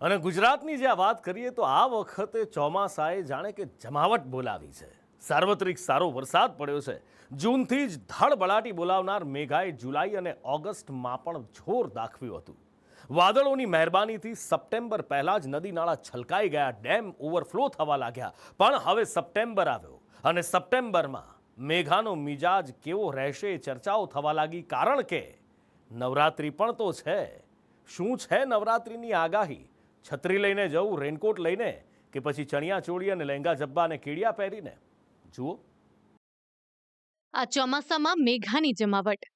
અને ગુજરાતની જે વાત કરીએ તો આ વખતે ચોમાસાએ જાણે કે જમાવટ બોલાવી છે. સાર્વત્રિક સારો વરસાદ પડ્યો છે. જૂનથી જ ધડબડાટી બોલાવનાર મેઘાએ જુલાઈ અને ઓગસ્ટમાં પણ જોર દાખવ્યું હતું. વાદળોની મહેરબાનીથી સપ્ટેમ્બર પહેલા જ નદી નાળા છલકાઈ ગયા, ડેમ ઓવરફ્લો થવા લાગ્યા. પણ હવે સપ્ટેમ્બર આવ્યો અને સપ્ટેમ્બરમાં મેઘાનો મિજાજ કેવો રહેશે એ ચર્ચાઓ થવા લાગી, કારણ કે નવરાત્રિ પણ તો છે. શું છે નવરાત્રિની આગાહી? છત્રી લઈને જવું, રેનકોટ લઈને, કે પછી ચણિયા ચોળી અને લહેંગા જબ્બા અને કેડિયા પહેરીને? જુઓ. આ ચોમાસામાં મેઘાની જમાવટ,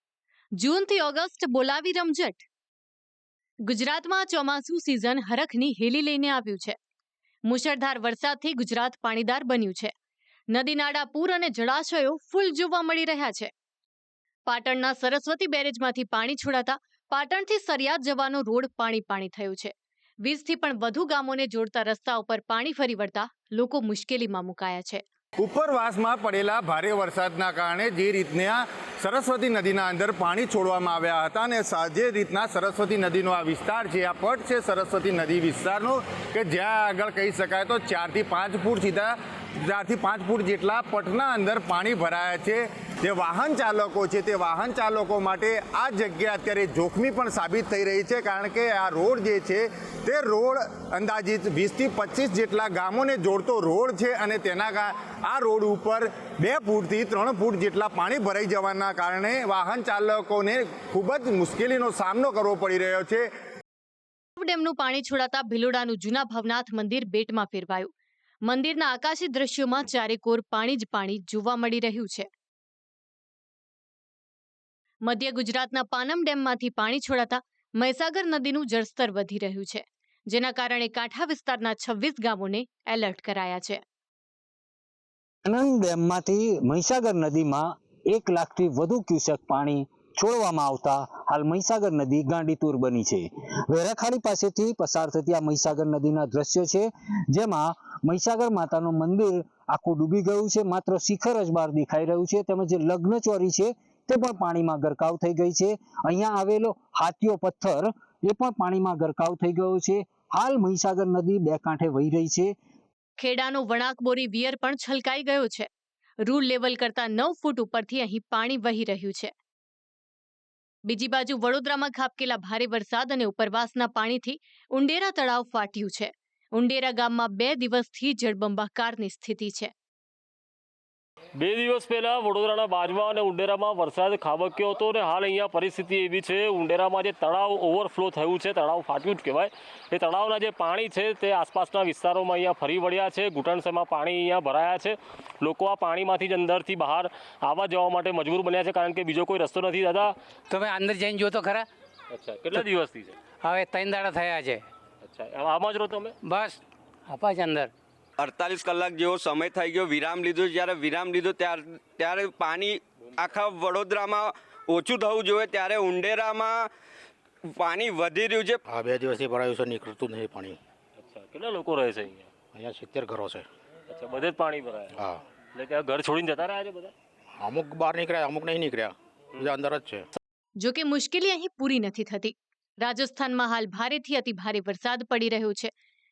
જૂનથી ઓગસ્ટ બોલાવી રમઝટ. ગુજરાતમાં ચોમાસું સિઝન હરખની હેલી લઈને આવ્યું છે. મુશળધાર વરસાદથી ગુજરાત પાણીદાર બન્યું છે. નદી નાળા, પૂર અને જળાશયો ફૂલ જોવા મળી રહ્યા છે. પાટણના સરસ્વતી બેરેજમાંથી પાણી છોડાતા પાટણથી સરિયાદ જવાનો રોડ પાણી પાણી થયો છે. 20થી પણ વધુ ગામોને જોડતા રસ્તા ઉપર પાણી ફરી વળતા લોકો મુશ્કેલીમાં મુકાયા છે. ઉપરવાસમાં પડેલા ભારે વરસાદના કારણે જે રીતના સરસ્વતી નદીના અંદર પાણી છોડવામાં આવ્યા હતા અને જે રીતના સરસ્વતી નદીનો આ વિસ્તાર છે, આ પટ છે સરસ્વતી નદી વિસ્તારનો, કે જ્યાં આગળ કહી શકાય તો 4થી 5 ફૂટ સીધા 4થી 5 ફૂટ જેટલા પટના અંદર પાણી ભરાયા છે. જે વાહન ચાલકો છે તે વાહન ચાલકો માટે આ જગ્યા અત્યારે જોખમી પણ સાબિત થઈ રહી છે, કારણ કે આ રોડ જે છે તે રોડ અંદાજિત 20થી 25 જેટલા ગામોને જોડતો રોડ છે અને તેના આ રોડ ઉપર 2 ફૂટથી 3 ફૂટ જેટલા પાણી ભરાઈ જવાના કારણે વાહન ચાલકોને ખૂબ જ મુશ્કેલીનો સામનો કરવો પડી રહ્યો છે. ડેમનું પાણી છોડાતા ભિલોડાનું જૂના ભવનાથ મંદિર બેટમાં ફેરવાયું. મંદિરના આકાશી દ્રશ્યોમાં ચારેકોર પાણી જ પાણી જોવા મળી રહ્યું છે. મધ્ય ગુજરાતના પાનમ ડેમમાંથી પાણી છોડાતા મહીસાગર નદીનું જળસ્તર વધી રહ્યું છે, જેના કારણે કાંઠા વિસ્તારના 26 ગામોને એલર્ટ કરાયા છે. પાનમ ડેમમાંથી મહીસાગર નદીમાં 1 લાખથી વધુ ક્યુસેક પાણી છોડવામાં આવતા હાલ મહીસાગર નદી ગાંડીતુર બની છે. વેરાખાડી પાસેથી પસાર થતી આ મહીસાગર નદીના દ્રશ્યો છે, જેમાં મહીસાગર માતાનું મંદિર આખું ડૂબી ગયું છે. માત્ર શિખર જ બહાર દેખાઈ રહ્યું છે, તેમજ જે લગ્ન ચોરી છે તે પણ પાણીમાં ગરકાવ થઈ ગઈ છે. અહીંયા આવેલો હાથીઓ પથ્થર એ પણ પાણીમાં ગરકાવ થઈ ગયો છે. હાલ મહીસાગર નદી બે કાંઠે વહી રહી છે. ખેડાનો વણાકબોરી વિયર પણ છલકાઈ ગયો છે. રૂલ લેવલ કરતા 9 ફૂટ ઉપરથી અહીં પાણી વહી રહ્યું છે. બીજી બાજુ વડોદરામાં ખાબકેલા ભારે વરસાદ અને ઉપરવાસના પાણીથી ઉંડેરા તળાવ ફાટ્યું છે. ઉંડેરા ગામમાં 2 દિવસથી જળબંબાકારની સ્થિતિ છે. 2 દિવસ પહેલા વડોદરાના બાજવા અને ઉંડેરામાં વરસાદ ખાબક્યો હતો અને હાલ અહીંયા પરિસ્થિતિ એવી છે, ઉંડેરામાં જે તળાવ ઓવરફ્લો થયું છે, તળાવ ફાટ્યું જ કહેવાય, એ તળાવના જે પાણી છે તે આસપાસના વિસ્તારોમાં અહીંયા ફરી વળ્યા છે. ઘૂંટણસમાં પાણી અહીંયા ભરાયા છે. લોકો આ પાણીમાંથી જ અંદરથી બહાર આવવા જવા માટે મજબૂર બન્યા છે, કારણ કે બીજો કોઈ રસ્તો નથી. દાદા, તમે અંદર જઈને જો તો ખરા. અચ્છા, કેટલા દિવસથી છે? હવે 3 દાડા થયા છે. અચ્છા, આમાં જ રહો તમે? બસ આપા જ અંદર 48 કલાક જેવો સમય થઈ ગયો. વિરામ લીધો, જ્યારે વિરામ લીધો ત્યારે પાણી આખા વડોદરામાં ઓછું થવું જોઈએ, ત્યારે ઉંડેરામાં પાણી વધી રહ્યું છે. 2 દિવસથી ભરાયું છે, નીકળતું નહીં પાણી. અચ્છા, કેટલા લોકો રહે છે અહીંયા? અહીંયા 70 ઘરો છે. અચ્છા, બધે જ પાણી ભરાયા? હા. એટલે ત્યાં ઘર છોડીને જતા રહ્યા છે બધા? અમુક બહાર નીકળ્યા, અમુક નહીં નીકળ્યા, બીજા અંદર જ છે. જો કે મુશ્કેલી અહીં પૂરી નથી થતી. રાજસ્થાનમાં હાલ ભારેથી અતિ ભારે વરસાદ પડી રહ્યો છે,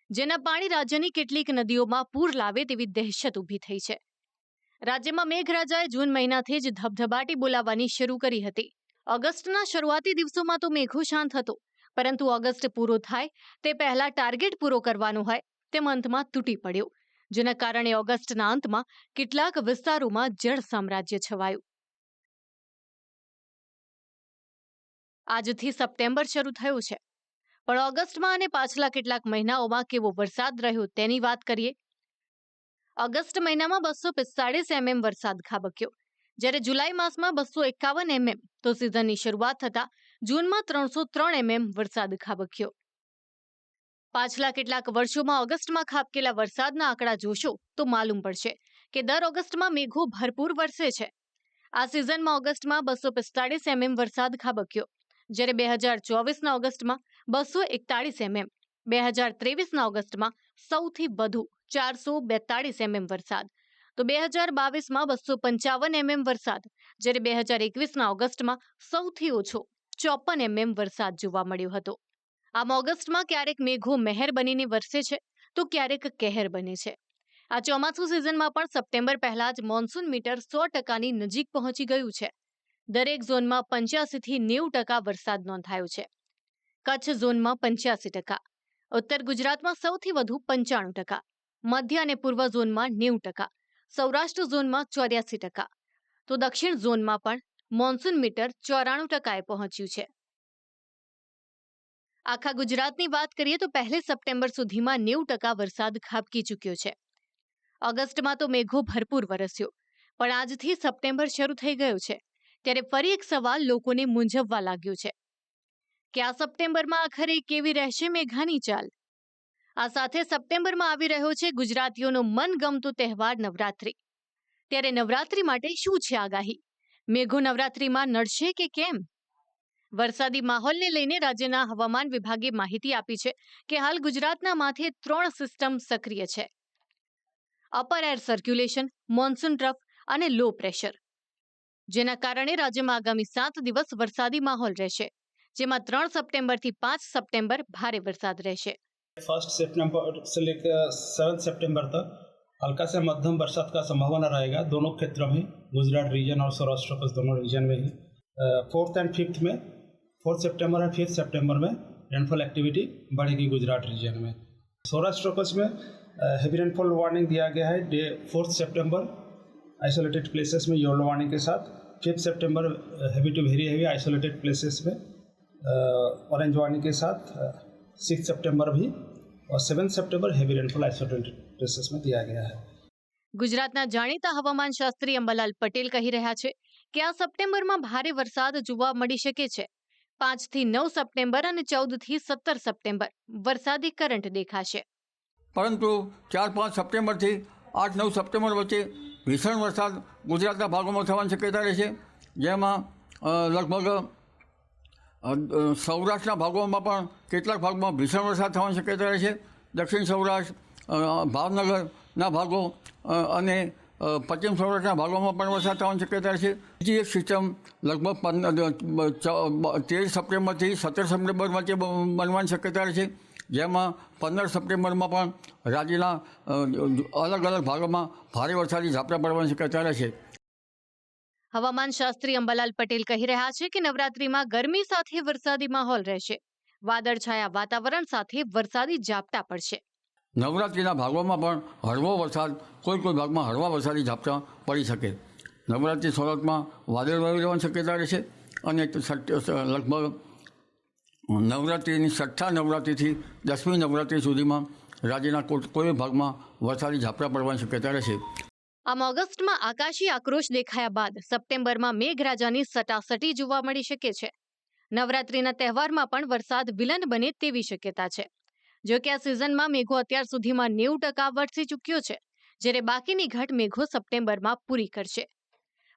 જેના પાણી રાજ્યની કેટલીક નદીઓમાં પૂર લાવે તેવી દહેશત ઊભી થઈ છે. રાજ્યમાં મેઘરાજાએ જૂન મહિનાથી જ ધબધબાટી બોલાવવાની શરૂ કરી હતી. ઓગસ્ટના શરૂઆતી દિવસોમાં તો મેઘો શાંત હતો, પરંતુ ઓગસ્ટ પૂરો થાય તે પહેલા ટાર્ગેટ પૂરો કરવાનો હોય તેમ અંતમાં તૂટી પડ્યો, જેના કારણે ઓગસ્ટના અંતમાં કેટલાક વિસ્તારોમાં જળ સામ્રાજ્ય છવાયું. આજથી સપ્ટેમ્બર શરૂ થયો છે, પણ ઓગસ્ટમાં અને પાછલા કેટલાક મહિનાઓમાં કેવો વરસાદ રહ્યો તેની વાત કરીએ. ઓગસ્ટ મહિનામાં 245 mm વરસાદ ખાબક્યો, જ્યારે જુલાઈ માસમાં 251 mm, તો સિઝનની શરૂઆત થતા જૂનમાં 303 mm વરસાદ ખાબક્યો. પાછલા કેટલાક વર્ષોમાં ઓગસ્ટમાં ખાબકેલા વરસાદના આંકડા જોશો તો માલુમ પડશે કે દર ઓગસ્ટમાં મેઘો ભરપૂર વરસે છે. આ સિઝનમાં ઓગસ્ટમાં 245 mm વરસાદ ખાબક્યો, જ્યારે 2024ના ઓગસ્ટમાં 241 mm, 2023ના ઓગસ્ટમાં સૌથી વધુ 442 mm વરસાદ, તો 2022માં 255 mm વરસાદ, જ્યારે 2021ના ઓગસ્ટમાં સૌથી ઓછો 54 mm વરસાદ જોવા મળ્યો હતો. આમ ઓગસ્ટમાં ક્યારેક મેઘો મહેર બનીને વરસે છે તો ક્યારેક કહેર બને છે. આ ચોમાસુ સિઝનમાં પણ સપ્ટેમ્બર પહેલા જ મોન્સૂન મીટર 100%ની નજીક પહોંચી ગયું છે. દરેક ઝોનમાં 85 થી 90% વરસાદ નોંધાયો છે. કચ્છ ઝોનમાં 85%, ઉત્તર ગુજરાતમાં સૌથી વધુ 95%, મધ્ય અને પૂર્વ ઝોનમાં 90%, સૌરાષ્ટ્ર ઝોનમાં 84%, તો દક્ષિણ ઝોનમાં પણ મોન્સૂન મીટર 94%એ પહોંચ્યું છે. આખા ગુજરાતની વાત કરીએ તો 1 સપ્ટેમ્બર સુધીમાં 90% વરસાદ ખાબકી ચૂક્યો છે. ઓગસ્ટમાં તો મેઘો ભરપૂર વરસ્યો, પણ આજથી સપ્ટેમ્બર શરૂ થઈ ગયો છે ત્યારે ફરી એક સવાલ લોકોને મૂંઝવવા લાગ્યો છે કે આ સપ્ટેમ્બરમાં આખરે કેવી રહેશે મેઘાની ચાલ. આ સાથે સપ્ટેમ્બરમાં આવી રહ્યો છે ગુજરાતીઓનો મનગમતો તહેવાર નવરાત્રિ. ત્યારે નવરાત્રિ માટે શું છે આગાહી? મેઘો નવરાત્રિમાં નડશે કે કેમ? વરસાદી માહોલને લઈને રાજ્યના હવામાન વિભાગે માહિતી આપી છે કે હાલ ગુજરાતના માથે 3 સિસ્ટમ સક્રિય છે: upper air circulation, monsoon trough અને લો પ્રેશર, જેના કારણે રાજ્યમાં આગામી 7 દિવસ વરસાદી માહોલ રહેશે, જેમાં 3 સપ્ટેમ્બરથી 5 सप्टेम्बर भारे वरसाद रहेशे. 1 सितंबर से लेकर 7 सितंबर तक हल्का से मध्यम बरसात का संभावना रहेगा दोनों क्षेत्रों में, गुजरात रीजन और सौराष्ट्र कच्छ दोनों रीजन में ही. 4th एंड 5th में 4 सितंबर और 5 सितंबर में रेनफॉल एक्टिविटी बढ़ेगी गुजरात रीजन में. सौराष्ट्र कच्छ में हेवी रेनफॉल वार्निंग दिया गया है. डे 4 सितंबर आइसोलेटेड प्लेसेस में येलो वार्निंग के साथ, 5 सितंबर heavy to very heavy isolated places में ऑरेंज वार्निंग के साथ, 6 सितंबर भी और 7 सितंबर हेवी रेनफॉल आइसोलेटेड प्लेसेस में दिया गया है. ગુજરાતના જાણીતા હવામાન શાસ્ત્રી અંબાલાલ પટેલ કહી રહ્યા છે કે આ સપ્ટેમ્બરમાં ભારે વરસાદ જોવા મળી શકે છે. 5 થી 9 સપ્ટેમ્બર અને 14 થી 17 સપ્ટેમ્બર વરસાદી કરંટ દેખાશે. પરંતુ 4-5 સપ્ટેમ્બરથી 8-9 સપ્ટેમ્બર વચ્ચે ભીષણ વરસાદ ગુજરાતના ભાગોમાં થવાની શક્યતા રહેશે, જેમાં લગભગ સૌરાષ્ટ્રના ભાગોમાં પણ કેટલાક ભાગમાં ભીષણ વરસાદ થવાની શક્યતા રહેશે. દક્ષિણ સૌરાષ્ટ્ર, ભાવનગરના ભાગો અને પશ્ચિમ સૌરાષ્ટ્રના ભાગોમાં પણ વરસાદ થવાની શક્યતા રહેશે. બીજી એક સિસ્ટમ લગભગ 13 સપ્ટેમ્બરથી 17 સપ્ટેમ્બર વચ્ચે બનવાની શક્યતા રહેશે, જેમાં 15 સપ્ટેમ્બરમાં પણ રાજ્યના અલગ અલગ ભાગોમાં ભારે વરસાદી ઝાપટા પડવાની શક્યતા રહેશે. હવામાન શાસ્ત્રી અંબાલાલ પટેલ કહી રહ્યા છે કે નવરાત્રિમાં ગરમી સાથે વરસાદી માહોલ રહેશે. વાદળછાયા વાતાવરણ સાથે વરસાદી ઝાપટા પડશે. નવરાત્રિના ભાગોમાં પણ હળવો વરસાદ, કોઈ ભાગમાં હળવા વરસાદી ઝાપટા પડી શકે. નવરાત્રિ શરૂઆતમાં વાદળવાયુ રહેવાની શક્યતા રહેશે અને લગભગ નવરાત્રિની 6ઠ્ઠા નવરાત્રિથી 10મી નવરાત્રિ સુધીમાં રાજ્યના કોઈ ભાગમાં વરસાદી ઝાપટા પડવાની શક્યતા રહેશે. આમ ઓગસ્ટમાં આકાશી આક્રોશ દેખાયા બાદ સપ્ટેમ્બરમાં મેઘરાજાની સટાસટી જોવા મળી શકે છે. નવરાત્રિના તહેવારમાં પણ વરસાદ વિલંબ બને તેવી શક્યતા છે. જો કે આ સિઝનમાં મેઘો અત્યાર સુધીમાં 90% વરસી ચૂક્યો છે, જ્યારે બાકીની ઘટ મેઘો સપ્ટેમ્બરમાં પૂરી કરશે.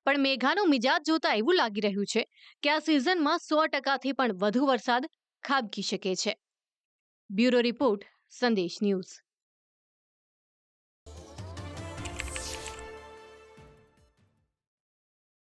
પણ મેઘાનો મિજાજ જોતા એવું લાગી રહ્યું છે કે આ સિઝનમાં 100%થી પણ વધુ વરસાદ ખાબકી શકે છે. બ્યુરો રિપોર્ટ, સંદેશ ન્યૂઝ.